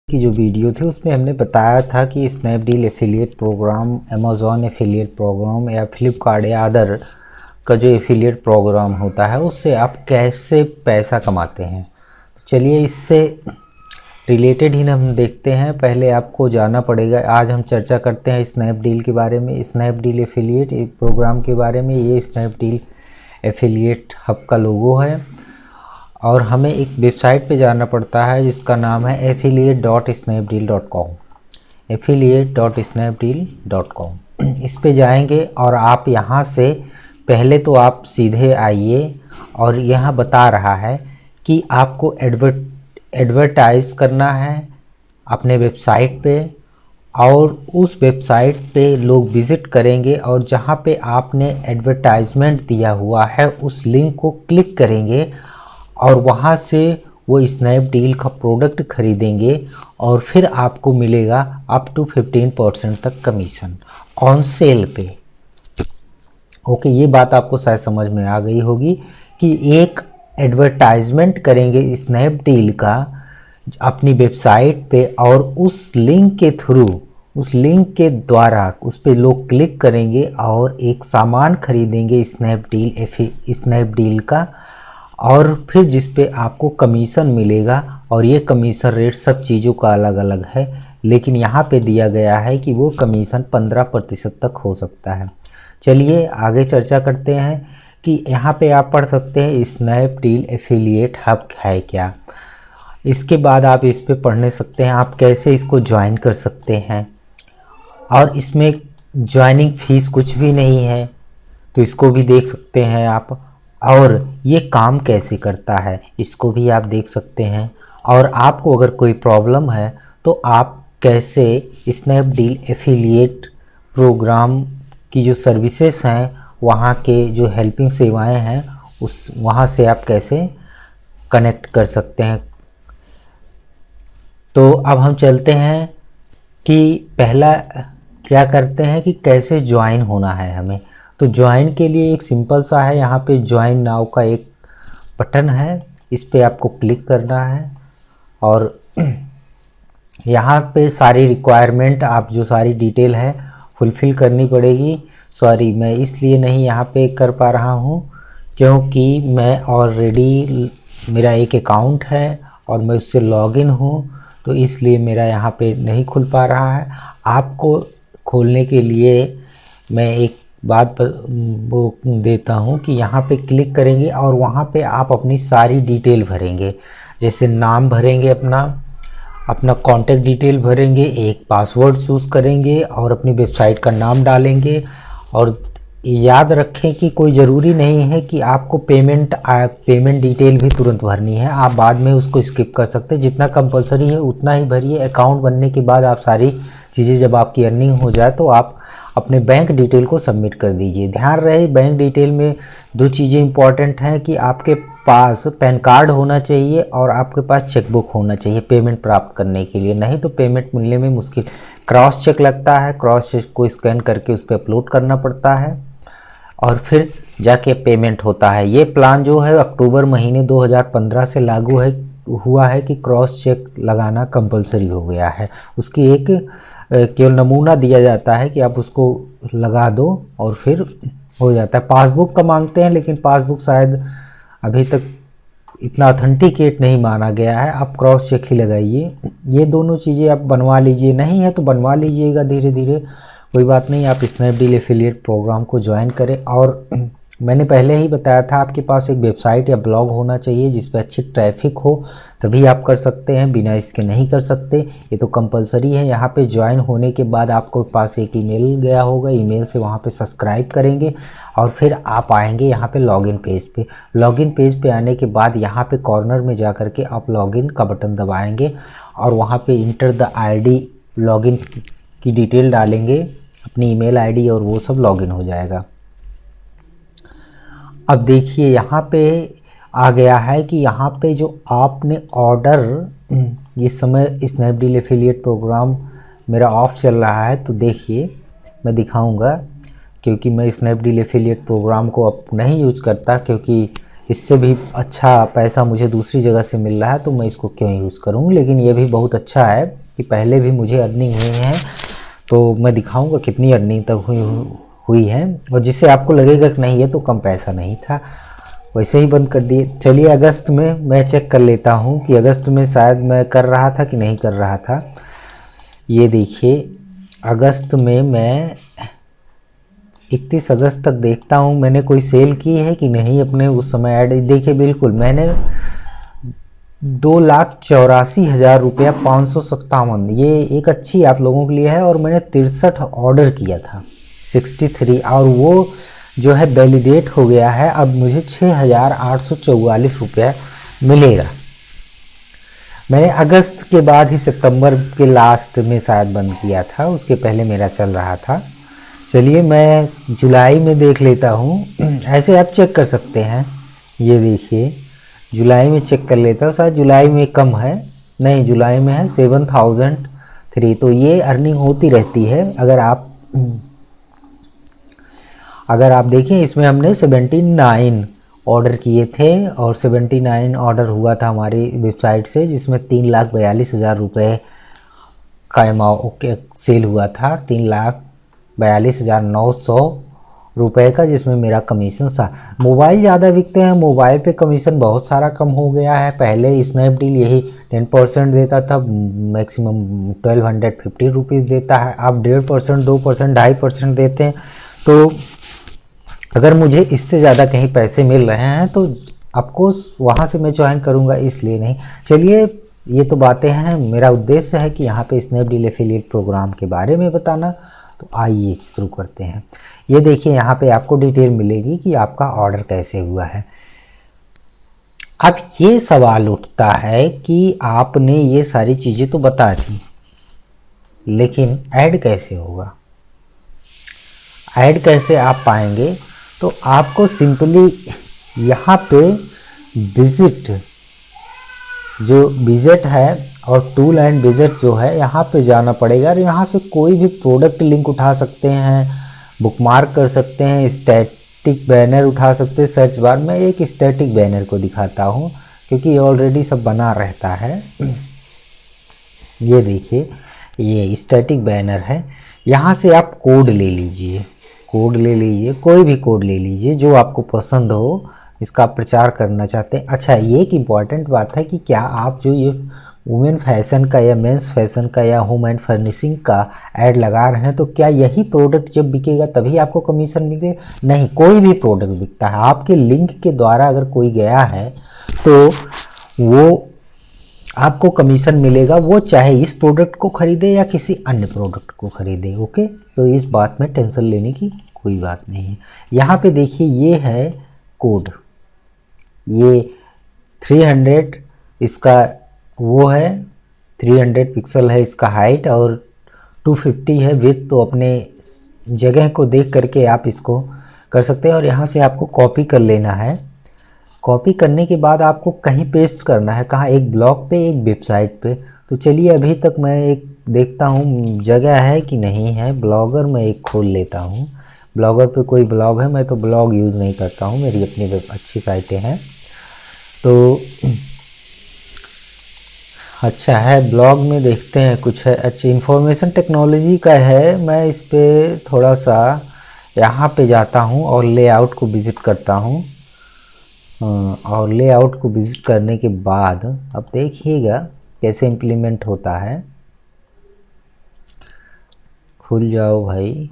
की जो वीडियो थी उसमें हमने बताया था कि Snapdeal affiliate programme, Amazon affiliate programme या फ्लिपकार्ट या अदर का जो एफिलिएट प्रोग्राम होता है उससे आप कैसे पैसा कमाते हैं। तो चलिए इससे रिलेटेड ही हम देखते हैं। पहले आपको जाना पड़ेगा, आज हम चर्चा करते हैं स्नैपडील के बारे में, स्नैपडील एफिलिएट प्रोग्राम के बारे में। ये स्नैपडील एफिलिएट हब का लोगो है और हमें एक वेबसाइट पे जाना पड़ता है जिसका नाम है affiliate.snapdeal.com, affiliate.snapdeal.com। इस पे जाएंगे और आप यहाँ से पहले तो आप सीधे आइए और यहाँ बता रहा है कि आपको एडवर्टाइज़ करना है अपने वेबसाइट पे, और उस वेबसाइट पे लोग विज़िट करेंगे और जहाँ पे आपने एडवर्टाइजमेंट दिया हुआ है उस लिंक को क्लिक करेंगे और वहाँ से वो स्नैपडील का प्रोडक्ट खरीदेंगे और फिर आपको मिलेगा अप टू 15% तक कमीशन ऑन सेल पे। ओके, ये बात आपको शायद समझ में आ गई होगी कि एक एडवर्टाइजमेंट करेंगे स्नैपडील का अपनी वेबसाइट पे और उस लिंक के थ्रू, उस लिंक के द्वारा उस पे लोग क्लिक करेंगे और एक सामान खरीदेंगे स्नैपडील का, और फिर जिस पे आपको कमीशन मिलेगा। और ये कमीशन रेट सब चीज़ों का अलग अलग है, लेकिन यहाँ पे दिया गया है कि वो कमीशन 15% तक हो सकता है। चलिए आगे चर्चा करते हैं कि यहाँ पे आप पढ़ सकते हैं स्नैपडील एफिलिएट हब है क्या। इसके बाद आप इस पे पढ़ने सकते हैं आप कैसे इसको ज्वाइन कर सकते हैं, और इसमें ज्वाइनिंग फ़ीस कुछ भी नहीं है, तो इसको भी देख सकते हैं आप। और ये काम कैसे करता है इसको भी आप देख सकते हैं। और आपको अगर कोई प्रॉब्लम है तो आप कैसे स्नैपडील एफिलिएट प्रोग्राम की जो सर्विसेज हैं, वहाँ के जो हेल्पिंग सेवाएं हैं, उस वहाँ से आप कैसे कनेक्ट कर सकते हैं। तो अब हम चलते हैं कि पहला क्या करते हैं कि कैसे ज्वाइन होना है हमें। तो ज्वाइन के लिए एक सिंपल सा है, यहाँ पे ज्वाइन नाउ का एक बटन है, इस पे आपको क्लिक करना है और यहाँ पे सारी रिक्वायरमेंट, आप जो सारी डिटेल है फुलफ़िल करनी पड़ेगी। सॉरी, मैं इसलिए नहीं यहाँ पे कर पा रहा हूँ क्योंकि मैं ऑलरेडी, मेरा एक अकाउंट है और मैं उससे लॉगिन हूँ, तो इसलिए मेरा यहाँ पे नहीं खुल पा रहा है। आपको खोलने के लिए मैं एक बात वो देता हूँ कि यहाँ पे क्लिक करेंगे और वहाँ पे आप अपनी सारी डिटेल भरेंगे, जैसे नाम भरेंगे, अपना कॉन्टैक्ट डिटेल भरेंगे, एक पासवर्ड चूज़ करेंगे और अपनी वेबसाइट का नाम डालेंगे। और याद रखें कि कोई ज़रूरी नहीं है कि आपको पेमेंट डिटेल भी तुरंत भरनी है, आप बाद में उसको स्किप कर सकते हैं। जितना कंपलसरी है उतना ही भरिए। अकाउंट बनने के बाद आप सारी चीज़ें, जब आपकी अर्निंग हो जाए तो आप अपने बैंक डिटेल को सबमिट कर दीजिए। ध्यान रहे बैंक डिटेल में दो चीज़ें इंपॉर्टेंट हैं कि आपके पास पैन कार्ड होना चाहिए और आपके पास चेकबुक होना चाहिए पेमेंट प्राप्त करने के लिए, नहीं तो पेमेंट मिलने में मुश्किल। क्रॉस चेक लगता है, क्रॉस चेक को स्कैन करके उस पर अपलोड करना पड़ता है और फिर जाके पेमेंट होता है। ये प्लान जो है अक्टूबर महीने 2015 से लागू हुआ है कि क्रॉस चेक लगाना कंपलसरी हो गया है। उसकी एक केवल नमूना दिया जाता है कि आप उसको लगा दो और फिर हो जाता है। पासबुक का मांगते हैं, लेकिन पासबुक शायद अभी तक इतना ऑथेंटिकेट नहीं माना गया है। आप क्रॉस चेक ही लगाइए। ये दोनों चीज़ें आप बनवा लीजिए, नहीं है तो बनवा लीजिएगा धीरे धीरे, कोई बात नहीं। आप स्नैपडील एफिलिएट प्रोग्राम को ज्वाइन करें। और मैंने पहले ही बताया था आपके पास एक वेबसाइट या ब्लॉग होना चाहिए जिस पर अच्छी ट्रैफिक हो, तभी आप कर सकते हैं, बिना इसके नहीं कर सकते। ये तो कंपलसरी है। यहाँ पे ज्वाइन होने के बाद आपको पास एक ईमेल गया होगा, ईमेल से वहाँ पे सब्सक्राइब करेंगे और फिर आप आएंगे यहाँ पे लॉगिन पेज पे। लॉगिन पेज पे आने के बाद यहाँ पे कॉर्नर में जा कर के आप लॉगिन का बटन दबाएँगे और वहाँ पर इंटर द ID, लॉगिन की डिटेल डालेंगे, अपनी ईमेल ID, और वो सब लॉगिन हो जाएगा। अब देखिए यहाँ पे आ गया है कि यहाँ पे जो आपने ऑर्डर, इस समय स्नैपडील एफिलिएट प्रोग्राम मेरा ऑफ चल रहा है, तो देखिए मैं दिखाऊंगा, क्योंकि मैं स्नैपडील एफिलिएट प्रोग्राम को अब नहीं यूज करता, क्योंकि इससे भी अच्छा पैसा मुझे दूसरी जगह से मिल रहा है तो मैं इसको क्यों यूज़ करूँ। लेकिन ये भी बहुत अच्छा है कि पहले भी मुझे अर्निंग हुई है, तो मैं दिखाऊंगा कितनी अर्निंग तक हुई है। और जिससे आपको लगेगा कि नहीं ये तो कम पैसा नहीं था, वैसे ही बंद कर दिए। चलिए अगस्त में मैं चेक कर लेता हूँ कि अगस्त में शायद मैं कर रहा था कि नहीं कर रहा था। ये देखिए अगस्त में मैं 31 अगस्त तक देखता हूँ मैंने कोई सेल की है कि नहीं अपने उस समय ऐड। देखिए बिल्कुल मैंने 2,84,000 रुपया 557, ये एक अच्छी आप लोगों के लिए है। और मैंने 63 ऑर्डर किया था 63, और वो जो है वैलिडेट हो गया है। अब मुझे 6,844 रुपया मिलेगा। मैंने अगस्त के बाद ही सितंबर के लास्ट में शायद बंद किया था, उसके पहले मेरा चल रहा था। चलिए मैं जुलाई में देख लेता हूँ। ऐसे आप चेक कर सकते हैं, ये देखिए जुलाई में चेक कर लेता हूँ। शायद जुलाई में कम है, नहीं जुलाई में है 7,003। तो ये अर्निंग होती रहती है। अगर आप देखें इसमें हमने 79 ऑर्डर किए थे और 79 ऑर्डर हुआ था हमारी वेबसाइट से, जिसमें 3,42,000 रुपये का अमाउंट सेल हुआ था। 3,42,900 रुपये का, जिसमें मेरा कमीशन था। मोबाइल ज़्यादा बिकते हैं, मोबाइल पे कमीशन बहुत सारा कम हो गया है। पहले स्नैपडील यही 10% देता था, मैक्सिमम 1,250 रुपीज़ देता है। अब 1.5%, 2%, 2.5% देते हैं। तो अगर मुझे इससे ज़्यादा कहीं पैसे मिल रहे हैं तो ऑफकोर्स वहाँ से मैं ज्वाइन करूँगा, इसलिए नहीं। चलिए ये तो बातें हैं, मेरा उद्देश्य है कि यहाँ पे स्नैपडील एफिलिएट प्रोग्राम के बारे में बताना। तो आइए शुरू करते हैं। ये देखिए यहाँ पे आपको डिटेल मिलेगी कि आपका ऑर्डर कैसे हुआ है। अब ये सवाल उठता है कि आपने ये सारी चीज़ें तो बता दी, लेकिन ऐड कैसे होगा, ऐड कैसे आप पाएंगे। तो आपको सिंपली यहाँ पे विजिट है और टूल एंड विजिट जो है यहाँ पे जाना पड़ेगा। और यहाँ से कोई भी प्रोडक्ट लिंक उठा सकते हैं, बुकमार्क कर सकते हैं, स्टैटिक बैनर उठा सकते हैं। सर्च बार में एक स्टैटिक बैनर को दिखाता हूँ क्योंकि ये ऑलरेडी सब बना रहता है। ये देखिए ये स्टैटिक बैनर है। यहाँ से आप कोड ले लीजिए, कोई भी कोड ले लीजिए जो आपको पसंद हो, इसका प्रचार करना चाहते हैं। अच्छा ये एक इम्पॉर्टेंट बात है कि क्या आप जो ये वुमेन फैशन का या मेंस फैशन का या होम एंड फर्निशिंग का ऐड लगा रहे हैं, तो क्या यही प्रोडक्ट जब बिकेगा तभी आपको कमीशन मिलेगा? नहीं, कोई भी प्रोडक्ट बिकता है, आपके लिंक के द्वारा अगर कोई गया है तो वो आपको कमीशन मिलेगा, वो चाहे इस प्रोडक्ट को खरीदे या किसी अन्य प्रोडक्ट को खरीदे। ओके, तो इस बात में टेंशन लेने की कोई बात नहीं है। यहाँ पे देखिए ये है कोड, ये 300 इसका वो है, 300 पिक्सल है इसका हाइट और 250 है विड्थ। तो अपने जगह को देख करके आप इसको कर सकते हैं। और यहाँ से आपको कॉपी कर लेना है। कॉपी करने के बाद आपको कहीं पेस्ट करना है, कहाँ, एक ब्लॉग पे, एक वेबसाइट पे। तो चलिए अभी तक मैं एक देखता हूँ जगह है कि नहीं है। ब्लॉगर में एक खोल लेता हूँ, ब्लॉगर पे कोई ब्लॉग है। मैं तो ब्लॉग यूज़ नहीं करता हूँ, मेरी अपनी अच्छी साइटें हैं। तो अच्छा है, ब्लॉग में देखते हैं कुछ है। अच्छा इंफॉर्मेशन टेक्नोलॉजी का है। मैं इस पर थोड़ा सा यहाँ पे जाता हूँ और लेआउट को विज़िट करता हूँ। और लेआउट को विज़िट करने के बाद अब देखिएगा कैसे इम्प्लीमेंट होता है। खुल जाओ भाई।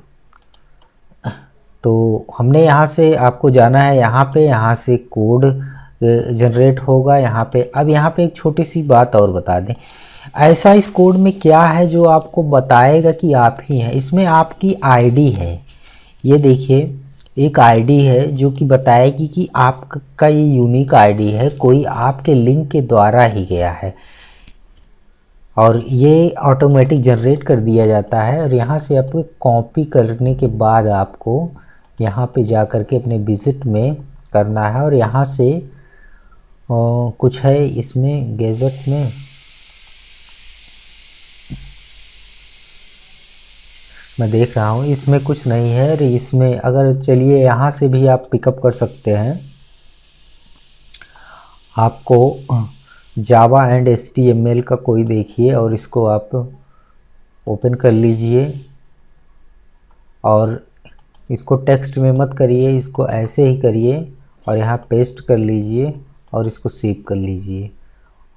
तो हमने यहाँ से आपको जाना है, यहाँ से कोड जनरेट होगा यहाँ पे। अब यहाँ पे एक छोटी सी बात और बता दें, ऐसा इस कोड में क्या है जो आपको बताएगा कि आप ही हैं। इसमें आपकी आईडी है, ये देखिए एक आईडी है जो कि बताएगी कि आपका ये यूनिक आईडी है, कोई आपके लिंक के द्वारा ही गया है। और ये ऑटोमेटिक जनरेट कर दिया जाता है। और यहाँ से आपको कॉपी करने के बाद आपको यहाँ पे जा कर के अपने विजिट में करना है। और यहाँ से कुछ है इसमें गैजेट में, मैं देख रहा हूँ इसमें कुछ नहीं है। इसमें अगर चलिए यहाँ से भी आप पिकअप कर सकते हैं। आपको जावा एंड HTML का कोई देखिए और इसको आप ओपन कर लीजिए और इसको टेक्स्ट में मत करिए, इसको ऐसे ही करिए और यहाँ पेस्ट कर लीजिए और इसको सेव कर लीजिए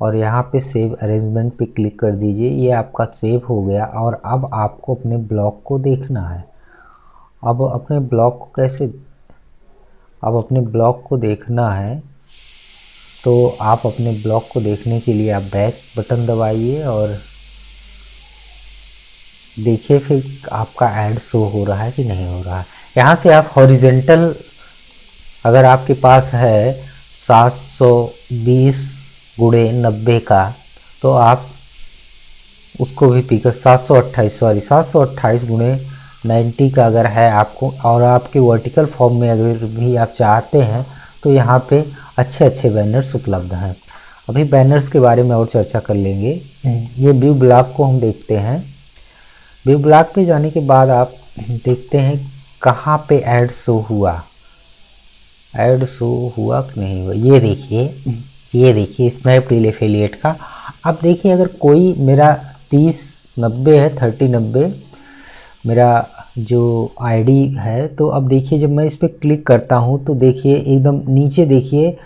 और यहाँ पे सेव अरेंजमेंट पे क्लिक कर दीजिए। ये आपका सेव हो गया और अब आपको अपने ब्लॉग को देखना है। अब अपने ब्लॉग को देखना है तो आप अपने ब्लॉग को देखने के लिए आप बैक बटन दबाइए और देखिए फिर आपका ऐड शो हो रहा है कि नहीं हो रहा है। यहाँ से आप हॉरिजेंटल अगर आपके पास है 720 गुणे 90 का तो आप उसको भी पिक 728 गुणे 90 का अगर है आपको और आपके वर्टिकल फॉर्म में अगर भी आप चाहते हैं तो यहाँ पे अच्छे अच्छे बैनर्स उपलब्ध हैं। अभी बैनर्स के बारे में और चर्चा कर लेंगे। ये व्यू ब्लॉग को हम देखते हैं। व्यू ब्लॉग पे जाने के बाद आप देखते हैं कहाँ पे ऐड शो हुआ कि नहीं हुआ। ये देखिए स्नैपडील एफिलिएट का। अब देखिए अगर कोई मेरा 3090 है 3090 मेरा जो आईडी है, तो अब देखिए जब मैं इस पर क्लिक करता हूँ तो देखिए एकदम नीचे देखिए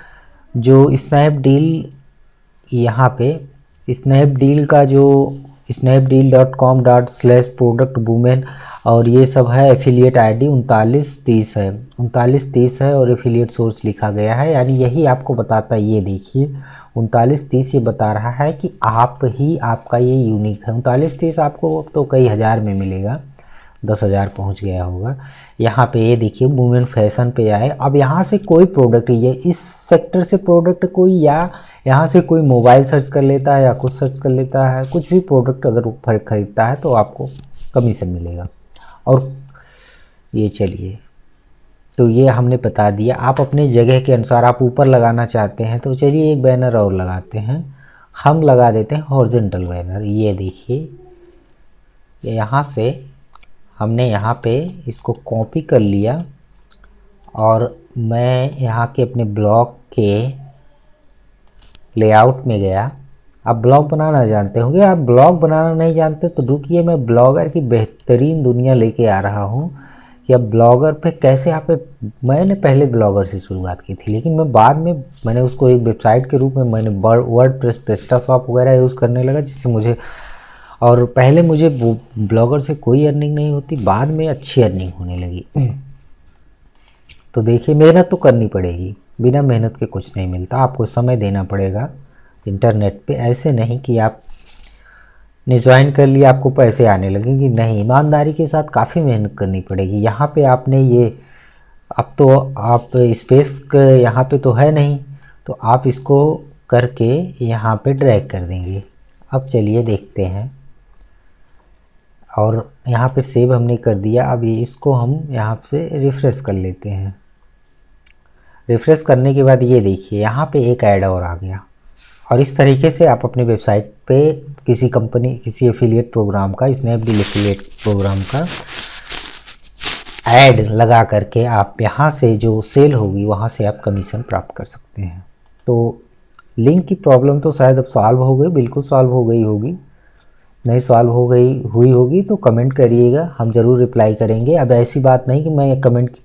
जो स्नैपडील, यहाँ पे स्नैपडील का जो snapdeal.com/product-women और ये सब है। एफिलिएट आईडी 3930 है और एफिलिएट सोर्स लिखा गया है, यानी यही आपको बताता है। ये देखिए 3930 ये बता रहा है कि आपका ये यूनिक है। 3930 आपको तो कई हज़ार में मिलेगा, 10,000 पहुंच गया होगा। यहाँ पे ये देखिए वुमेन फैशन पे आए। अब यहाँ से कोई प्रोडक्ट, ये इस सेक्टर से प्रोडक्ट कोई, या यहाँ से कोई मोबाइल सर्च कर लेता है या कुछ सर्च कर लेता है, कुछ भी प्रोडक्ट अगर ऊपर खरीदता है तो आपको कमीशन मिलेगा। और ये चलिए तो ये हमने बता दिया। आप अपने जगह के अनुसार आप ऊपर लगाना चाहते हैं तो चलिए एक बैनर और लगाते हैं। हम लगा देते हैं हॉरिजॉन्टल बैनर। ये देखिए यहाँ से हमने यहाँ पे इसको कॉपी कर लिया और मैं यहाँ के अपने ब्लॉग के लेआउट में गया। आप ब्लॉग बनाना जानते होंगे, आप ब्लॉग बनाना नहीं जानते तो रुकिए, मैं ब्लॉगर की बेहतरीन दुनिया लेके आ रहा हूँ कि अब ब्लॉगर पे कैसे आप। मैंने पहले ब्लॉगर से शुरुआत की थी, लेकिन मैं बाद में मैंने उसको एक वेबसाइट के रूप में मैंने वर्डप्रेस, प्रेस्टाशॉप वगैरह यूज़ करने लगा, जिससे मुझे, और पहले मुझे ब्लॉगर से कोई अर्निंग नहीं होती, बाद में अच्छी अर्निंग होने लगी। तो देखिए मेहनत तो करनी पड़ेगी, बिना मेहनत के कुछ नहीं मिलता। आपको समय देना पड़ेगा इंटरनेट पे। ऐसे नहीं कि आपने ज्वाइन कर लिया आपको पैसे आने लगेंगे, नहीं, ईमानदारी के साथ काफ़ी मेहनत करनी पड़ेगी। यहाँ पे आपने ये, अब तो आप स्पेस यहाँ पे तो है नहीं, तो आप इसको करके यहाँ पे ड्रैग कर देंगे। अब चलिए देखते हैं, और यहाँ पे सेव हमने कर दिया। अब ये इसको हम यहाँ से रिफ़्रेश कर लेते हैं। रिफ़्रेश करने के बाद ये देखिए यहाँ पे एक ऐड और आ गया। और इस तरीके से आप अपने वेबसाइट पे किसी कंपनी, किसी एफिलिएट प्रोग्राम का, स्नैपडील एफिलिएट प्रोग्राम का ऐड लगा करके आप यहाँ से जो सेल होगी वहाँ से आप कमीशन प्राप्त कर सकते हैं। तो लिंक की प्रॉब्लम तो शायद अब सॉल्व हो गई, बिल्कुल सॉल्व हो गई होगी। नहीं सॉल्व हुई होगी तो कमेंट करिएगा, हम ज़रूर रिप्लाई करेंगे। अब ऐसी बात नहीं कि मैं कमेंट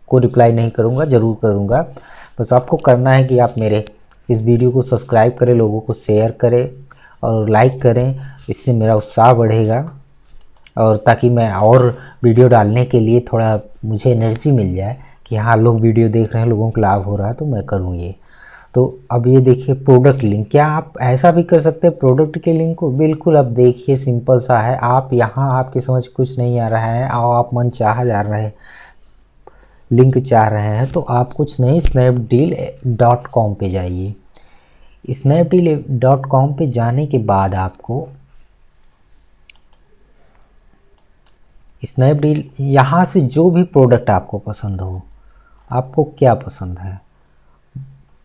को रिप्लाई नहीं करूँगा, ज़रूर करूँगा। बस आपको करना है कि आप मेरे इस वीडियो को सब्सक्राइब करें, लोगों को शेयर करें और लाइक करें, इससे मेरा उत्साह बढ़ेगा और ताकि मैं और वीडियो डालने के लिए थोड़ा मुझे एनर्जी मिल जाए कि हाँ लोग वीडियो देख रहे हैं, लोगों को लाभ हो रहा है तो मैं करूँ ये। तो अब ये देखिए प्रोडक्ट लिंक, क्या आप ऐसा भी कर सकते हैं प्रोडक्ट के लिंक को? बिल्कुल। अब देखिए सिंपल सा है। आप यहाँ आपकी समझ कुछ नहीं आ रहा है और आप मन चाह जा रहे हैं, लिंक चाह रहे हैं, तो आप कुछ नहीं, snapdeal.com पे जाइए। snapdeal.com पे जाने के बाद आपको स्नैपडील, यहाँ से जो भी प्रोडक्ट आपको पसंद हो, आपको क्या पसंद है,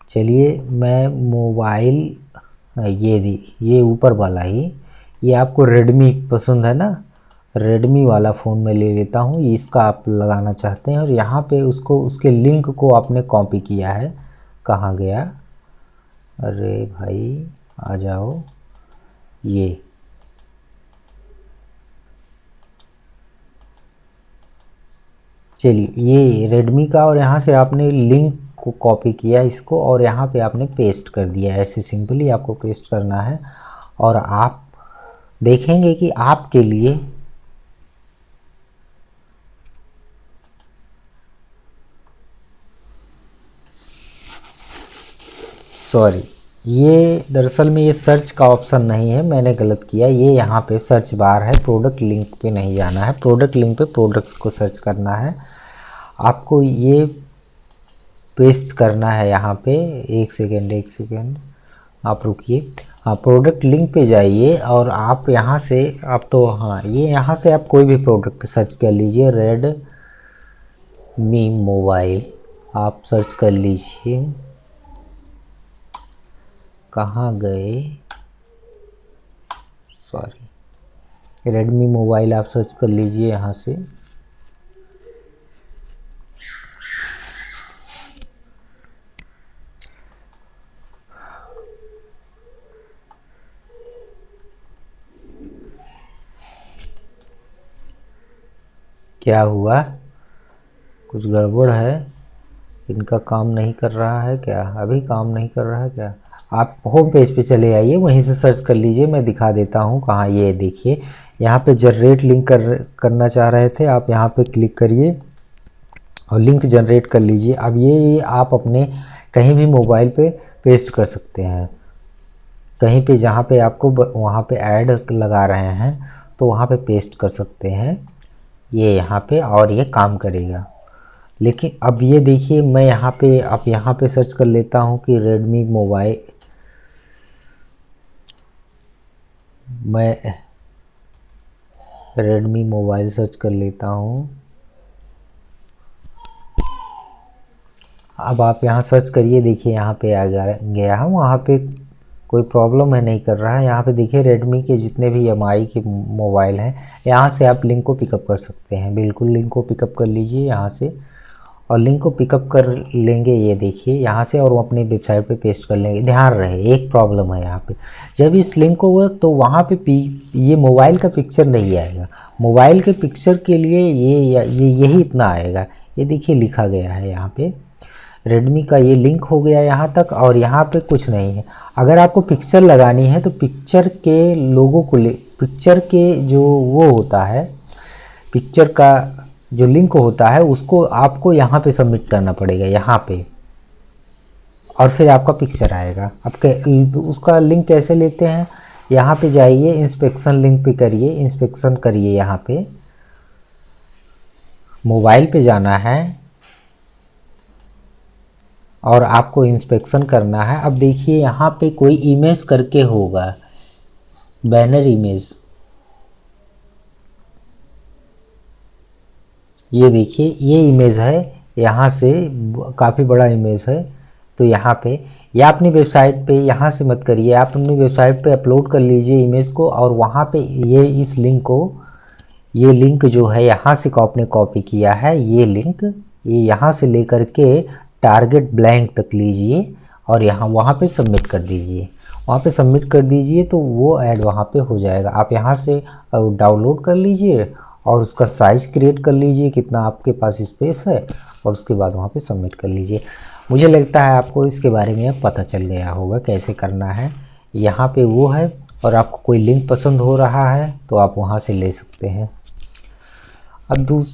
चलिए मैं मोबाइल, ये ऊपर वाला ही, ये आपको रेडमी पसंद है ना, रेडमी वाला फ़ोन में ले लेता हूँ। इसका आप लगाना चाहते हैं और यहाँ पे उसको, उसके लिंक को आपने कॉपी किया है, कहाँ गया, अरे भाई आ जाओ, ये चलिए ये रेडमी का, और यहाँ से आपने लिंक को कॉपी किया इसको और यहाँ पे आपने पेस्ट कर दिया। ऐसे सिंपली आपको पेस्ट करना है और आप देखेंगे कि आपके लिए सॉरी, ये दरअसल में ये सर्च का ऑप्शन नहीं है, मैंने गलत किया। ये यहाँ पे सर्च बार है, प्रोडक्ट लिंक पे नहीं जाना है, प्रोडक्ट लिंक पे प्रोडक्ट्स को सर्च करना है। आपको ये पेस्ट करना है यहाँ पे। एक सेकेंड आप रुकिए। हाँ, प्रोडक्ट लिंक पे जाइए और आप यहाँ से आप तो हाँ, ये यहाँ से आप कोई भी प्रोडक्ट सर्च कर लीजिए। रेडमी मोबाइल आप सर्च कर लीजिए। कहाँ गए, सॉरी, रेडमी मोबाइल आप सर्च कर लीजिए यहाँ से। क्या हुआ, कुछ गड़बड़ है, इनका काम नहीं कर रहा है क्या? अभी काम नहीं कर रहा है क्या? आप होम पेज पे चले आइए, वहीं से सर्च कर लीजिए, मैं दिखा देता हूँ कहाँ। ये देखिए यहाँ पे जनरेट लिंक करना चाह रहे थे आप, यहाँ पे क्लिक करिए और लिंक जनरेट कर लीजिए। अब ये आप अपने कहीं भी मोबाइल पे पेस्ट कर सकते हैं, कहीं पे जहाँ पे आपको वहाँ पे ऐड लगा रहे हैं तो वहाँ पे पेस्ट कर सकते हैं ये यहाँ पे, और ये काम करेगा। लेकिन अब ये देखिए, मैं यहाँ पे अब यहाँ पे सर्च कर लेता हूँ कि रेडमी मोबाइल, मैं रेडमी मोबाइल सर्च कर लेता हूँ। अब आप यहाँ सर्च करिए, देखिए यहाँ पे आ गया है, वहाँ पे कोई प्रॉब्लम है नहीं कर रहा है। यहाँ पे देखिए रेडमी के जितने भी एमआई के मोबाइल हैं, यहाँ से आप लिंक को पिकअप कर सकते हैं। बिल्कुल लिंक को पिकअप कर लीजिए यहाँ से, और लिंक को पिकअप कर लेंगे ये देखिए यहाँ से, और वो अपनी वेबसाइट पे पेस्ट कर लेंगे। ध्यान रहे एक प्रॉब्लम है यहाँ पे, जब इस लिंक को वो तो वहाँ पे ये मोबाइल का पिक्चर नहीं आएगा। मोबाइल के पिक्चर के लिए यही इतना आएगा। ये देखिए लिखा गया है यहाँ पे, रेडमी का ये लिंक हो गया यहाँ तक, और यहाँ पे कुछ नहीं है। अगर आपको पिक्चर लगानी है तो पिक्चर के लोगों को पिक्चर के जो वो होता है, पिक्चर का जो लिंक होता है उसको आपको यहाँ पे सबमिट करना पड़ेगा यहाँ पे, और फिर आपका पिक्चर आएगा। आप उसका लिंक कैसे लेते हैं, यहाँ पे जाइए, इंस्पेक्शन लिंक पे करिए, इंस्पेक्शन करिए, यहाँ पे मोबाइल पे जाना है और आपको इंस्पेक्शन करना है। अब देखिए यहाँ पे कोई इमेज करके होगा, बैनर इमेज, ये देखिए ये इमेज है, यहाँ से काफ़ी बड़ा इमेज है। तो यहाँ पे या अपनी वेबसाइट पे, यहाँ से मत करिए, आप अपनी वेबसाइट पे अपलोड कर लीजिए इमेज को, और वहाँ पे ये इस लिंक को, ये लिंक जो है यहाँ से आपने कॉपी किया है, ये लिंक ये यहाँ से लेकर के टारगेट ब्लैंक तक लीजिए और यहाँ वहाँ पे सबमिट कर दीजिए। वहाँ पे सबमिट कर दीजिए तो वो ऐड वहाँ पे हो जाएगा। आप यहाँ से डाउनलोड कर लीजिए और उसका साइज़ क्रिएट कर लीजिए कितना आपके पास स्पेस है, और उसके बाद वहाँ पे सबमिट कर लीजिए। मुझे लगता है आपको इसके बारे में पता चल गया होगा कैसे करना है। यहाँ पे वो है, और आपको कोई लिंक पसंद हो रहा है तो आप वहाँ से ले सकते हैं। अब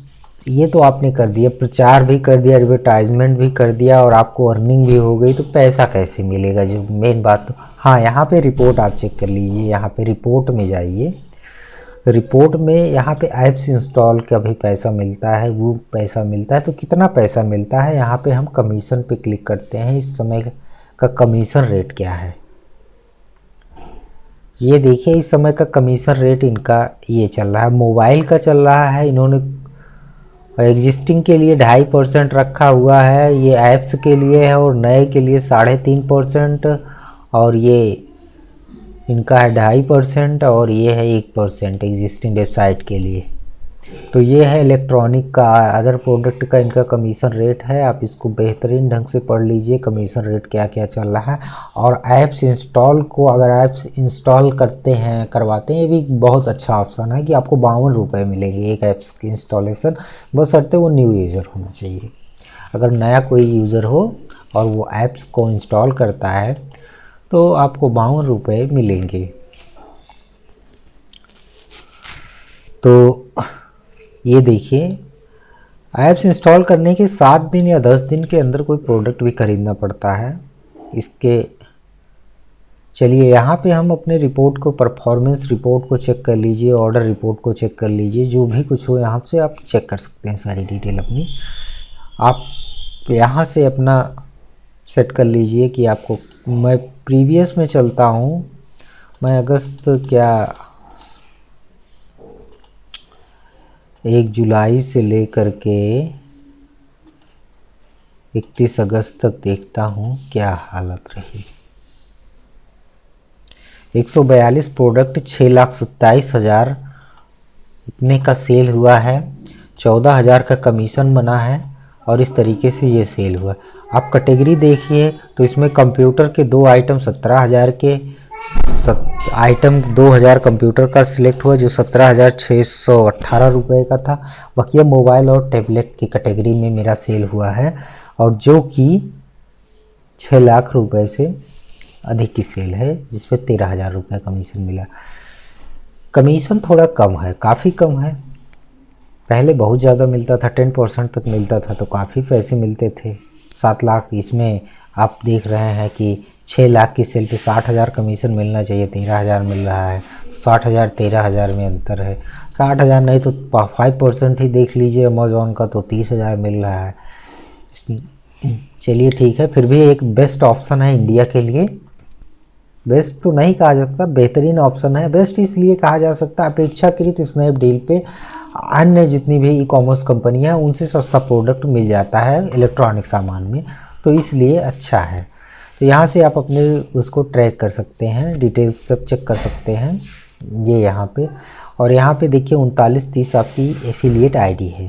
ये तो आपने कर दिया, प्रचार भी कर दिया, एडवर्टाइजमेंट भी कर दिया, और आपको अर्निंग भी हो गई। तो पैसा कैसे मिलेगा, जो मेन बात तो हाँ, यहाँ पे रिपोर्ट आप चेक कर लीजिए। यहाँ पे रिपोर्ट में जाइए, रिपोर्ट में यहाँ पे ऐप्स इंस्टॉल का भी पैसा मिलता है, वो पैसा मिलता है। तो कितना पैसा मिलता है, यहाँ पे हम कमीशन पे क्लिक करते हैं। इस समय का कमीशन रेट क्या है ये देखिए, इस समय का कमीशन रेट इनका ये चल रहा है, मोबाइल का चल रहा है। इन्होंने एग्जिस्टिंग के लिए 2.5% रखा हुआ है, ये ऐप्स के लिए है, और नए के लिए 3.5%, और ये इनका है 2.5%, और ये है 1% एग्जिस्टिंग वेबसाइट के लिए। तो ये है इलेक्ट्रॉनिक का अदर प्रोडक्ट का इनका कमीशन रेट है। आप इसको बेहतरीन ढंग से पढ़ लीजिए कमीशन रेट क्या क्या चल रहा है। और ऐप्स इंस्टॉल को अगर ऐप्स इंस्टॉल करते हैं करवाते हैं, ये भी बहुत अच्छा ऑप्शन है कि आपको 52 रुपये मिलेंगे एक ऐप्स की इंस्टॉलेशन, बशर्ते वो न्यू यूज़र होना चाहिए। अगर नया कोई यूज़र हो और वो ऐप्स को इंस्टॉल करता है तो आपको 52 रुपये मिलेंगे। तो ये देखिए, ऐप्स इंस्टॉल करने के 7 दिन या 10 दिन के अंदर कोई प्रोडक्ट भी खरीदना पड़ता है इसके। चलिए यहाँ पे हम अपने रिपोर्ट को, परफॉर्मेंस रिपोर्ट को चेक कर लीजिए, ऑर्डर रिपोर्ट को चेक कर लीजिए, जो भी कुछ हो यहाँ से आप चेक कर सकते हैं सारी डिटेल अपनी। आप यहाँ से अपना सेट कर लीजिए कि आपको, मैं प्रीवियस में चलता हूँ, मैं अगस्त क्या 1 जुलाई से लेकर के 31 अगस्त तक देखता हूँ क्या हालत रही। 142 प्रोडक्ट 6,27,000 इतने का सेल हुआ है। 14,000 का कमीशन बना है और इस तरीके से ये सेल हुआ। आप कैटेगरी देखिए तो इसमें कंप्यूटर के 2 आइटम 17,000 के, आइटम 2,000 कंप्यूटर का सिलेक्ट हुआ जो 17,618 रुपये का था। बाकी मोबाइल और टैबलेट की कैटेगरी में मेरा सेल हुआ है और जो कि 6 लाख रुपए से अधिक की सेल है, जिस पे 13,000 रुपये कमीशन मिला। कमीशन थोड़ा कम है, काफ़ी कम है। पहले बहुत ज़्यादा मिलता था, 10% तक मिलता था तो काफ़ी पैसे मिलते थे। 7 लाख, इसमें आप देख रहे हैं कि 6 लाख की सेल पे 60,000 कमीशन मिलना चाहिए, 13,000 मिल रहा है। 60,000 13,000 में अंतर है। 60,000 नहीं तो 5% ही देख लीजिए अमेज़ॉन का, तो 30,000 मिल रहा है। चलिए ठीक है, फिर भी एक बेस्ट ऑप्शन है इंडिया के लिए। बेस्ट तो नहीं कहा जा सकता, बेहतरीन ऑप्शन है। बेस्ट इसलिए कहा जा सकता है अपेक्षाकृत स्नैपडील पे अन्य जितनी भी ई कॉमर्स कंपनियाँ हैं उनसे सस्ता प्रोडक्ट मिल जाता है इलेक्ट्रॉनिक सामान में, तो इसलिए अच्छा है। तो यहाँ से आप अपने उसको ट्रैक कर सकते हैं, डिटेल्स सब चेक कर सकते हैं ये यहाँ पे। और यहाँ पे देखिए 3930 आपकी एफिलिएट आईडी है,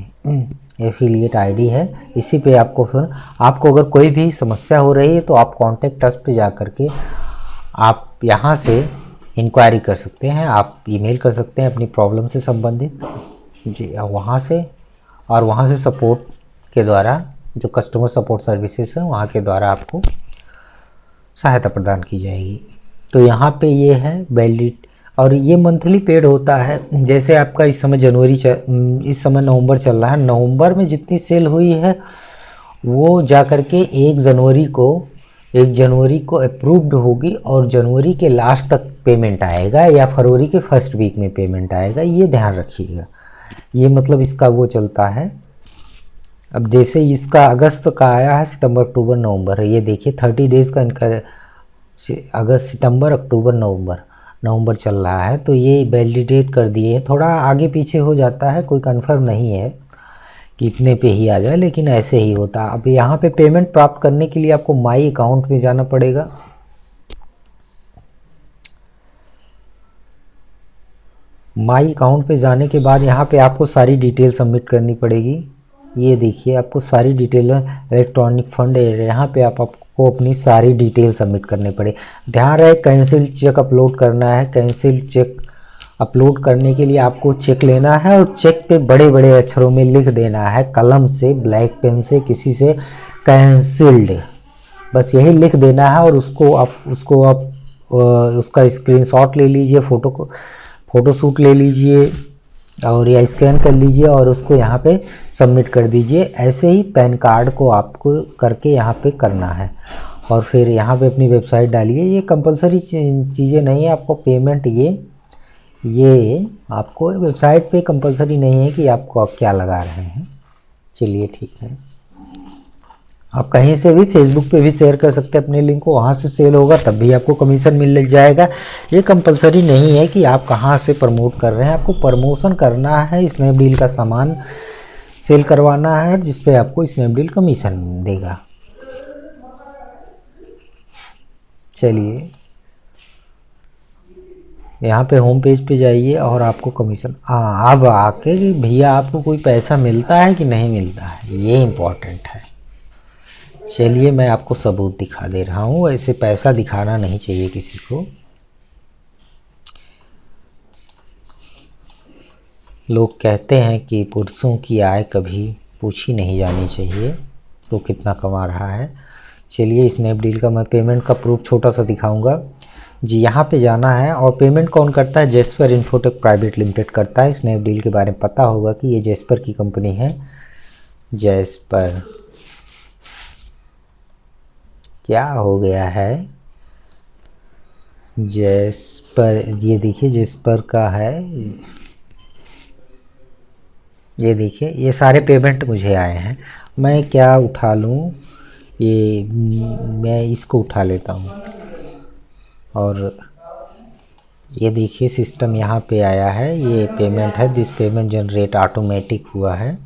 एफिलिएट आईडी है। इसी पे आपको अगर कोई भी समस्या हो रही है तो आप कॉन्टेक्ट अस पे जा कर के आप यहाँ से इंक्वायरी कर सकते हैं, आप ईमेल कर सकते हैं अपनी प्रॉब्लम से संबंधित जी वहाँ से, और वहाँ से सपोर्ट के द्वारा, जो कस्टमर सपोर्ट सर्विसेज है वहाँ के द्वारा आपको सहायता प्रदान की जाएगी। तो यहाँ पे ये है वैलिड, और ये मंथली पेड होता है। जैसे आपका इस समय नवंबर चल रहा है, नवंबर में जितनी सेल हुई है वो जा कर के 1 जनवरी को अप्रूव्ड होगी और जनवरी के लास्ट तक पेमेंट आएगा या फरवरी के फर्स्ट वीक में पेमेंट आएगा, ये ध्यान रखिएगा। ये मतलब इसका वो चलता है। अब जैसे इसका अगस्त का आया है, सितंबर अक्टूबर नवंबर है, ये देखिए 30 डेज़ का इनका अगस्त सितंबर अक्टूबर नवंबर चल रहा है, तो ये वैलिडेट कर दिए। थोड़ा आगे पीछे हो जाता है, कोई कंफर्म नहीं है कि इतने पे ही आ जाए, लेकिन ऐसे ही होता है। अब यहाँ पे पेमेंट प्राप्त करने के लिए आपको माई अकाउंट में जाना पड़ेगा। माई अकाउंट पे जाने के बाद यहाँ पे आपको सारी डिटेल सबमिट करनी पड़ेगी। ये देखिए आपको सारी डिटेल इलेक्ट्रॉनिक फंड है, यहाँ पे आपको अपनी सारी डिटेल सबमिट करने पड़े। ध्यान रहे कैंसिल चेक अपलोड करना है। कैंसिल चेक अपलोड करने के लिए आपको चेक लेना है और चेक पे बड़े बड़े अक्षरों में लिख देना है, कलम से, ब्लैक पेन से, किसी से, कैंसिल्ड, बस यही लिख देना है। और उसको आप उसका स्क्रीनशॉट ले लीजिए, फ़ोटोशूट ले लीजिए और या स्कैन कर लीजिए और उसको यहाँ पे सबमिट कर दीजिए। ऐसे ही पैन कार्ड को आपको करके यहाँ पे करना है और फिर यहाँ पे अपनी वेबसाइट डालिए। ये कंपलसरी चीज़ें नहीं है, आपको पेमेंट ये आपको वेबसाइट पे कंपलसरी नहीं है कि आपको क्या लगा रहे हैं। चलिए ठीक है, आप कहीं से भी फेसबुक पे भी शेयर कर सकते हैं अपने लिंक को, वहाँ से सेल होगा तब भी आपको कमीशन मिल जाएगा। ये कंपलसरी नहीं है कि आप कहाँ से प्रमोट कर रहे हैं, आपको प्रमोशन करना है, स्नैपडील का सामान सेल करवाना है जिस पे आपको स्नैपडील कमीशन देगा। चलिए यहाँ पे होम पेज पे जाइए और आपको कमीशन अब आके कि भैया आपको कोई पैसा मिलता है कि नहीं मिलता है, ये इम्पोर्टेंट है। चलिए मैं आपको सबूत दिखा दे रहा हूँ। ऐसे पैसा दिखाना नहीं चाहिए किसी को। लोग कहते हैं कि पुरुषों की आय कभी पूछी नहीं जानी चाहिए, तो कितना कमा रहा है। चलिए स्नैपडील का मैं पेमेंट का प्रूफ छोटा सा दिखाऊंगा जी। यहाँ पे जाना है और पेमेंट कौन करता है, जेस्पर इन्फोटेक प्राइवेट लिमिटेड करता है। स्नैपडील के बारे में पता होगा कि ये जेस्पर की कंपनी है। जेस्पर क्या हो गया है, जेस्पर, ये देखिए जेस्पर का है। ये देखिए ये सारे पेमेंट मुझे आए हैं। मैं क्या उठा लूँ, ये मैं इसको उठा लेता हूँ। और ये देखिए सिस्टम यहाँ पे आया है, ये पेमेंट है। दिस पेमेंट जनरेट ऑटोमेटिक हुआ है।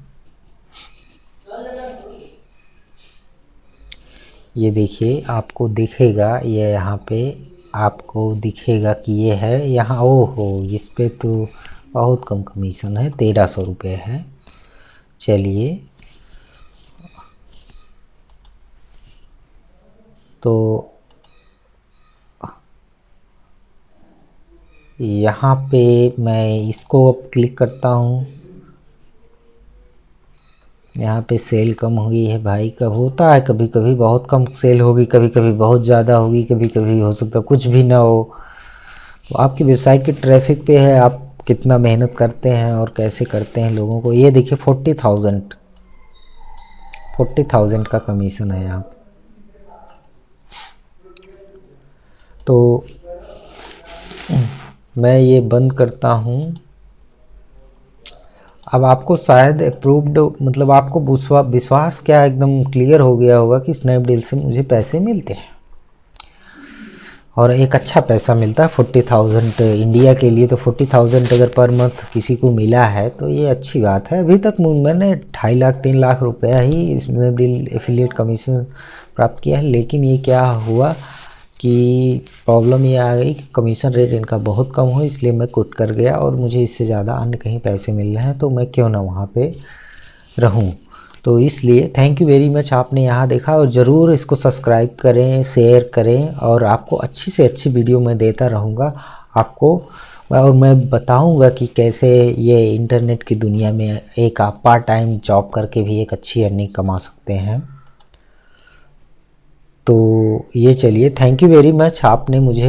ये देखिए आपको दिखेगा, ये यहाँ पे आपको दिखेगा कि ये है यहाँ। ओहो, इस पे तो बहुत कम कमीशन है, 1300 रुपये है। चलिए तो यहाँ पे मैं इसको अब क्लिक करता हूँ। यहाँ पे सेल कम हुई है भाई, कब होता है, कभी कभी बहुत कम सेल होगी, कभी कभी बहुत ज़्यादा होगी, कभी कभी हो सकता है कुछ भी ना हो। तो आपकी वेबसाइट के ट्रैफिक पे है, आप कितना मेहनत करते हैं और कैसे करते हैं लोगों को। ये देखिए 40,000 का कमीशन है यहाँ पे। तो मैं ये बंद करता हूँ। अब आपको शायद अप्रूव्ड, मतलब आपको विश्वास क्या एकदम क्लियर हो गया होगा कि स्नैपडील से मुझे पैसे मिलते हैं और एक अच्छा पैसा मिलता है। 40,000 इंडिया के लिए तो 40,000 अगर पर मंथ किसी को मिला है तो ये अच्छी बात है। अभी तक मैंने 2.5 लाख 3 लाख रुपया ही स्नैपडील एफिलिएट कमीशन प्राप्त किया है। लेकिन ये क्या हुआ कि प्रॉब्लम ये आ गई कि कमीशन रेट इनका बहुत कम हो, इसलिए मैं क्विट कर गया और मुझे इससे ज़्यादा अन्य कहीं पैसे मिल रहे हैं तो मैं क्यों ना वहाँ पे रहूँ। तो इसलिए थैंक यू वेरी मच, आपने यहाँ देखा। और ज़रूर इसको सब्सक्राइब करें, शेयर करें, और आपको अच्छी से अच्छी वीडियो मैं देता रहूँगा आपको। और मैं बताऊँगा कि कैसे ये इंटरनेट की दुनिया में एक आप पार्ट टाइम जॉब करके भी एक अच्छी अर्निंग कमा सकते हैं। तो ये चलिए, थैंक यू वेरी मच, आपने मुझे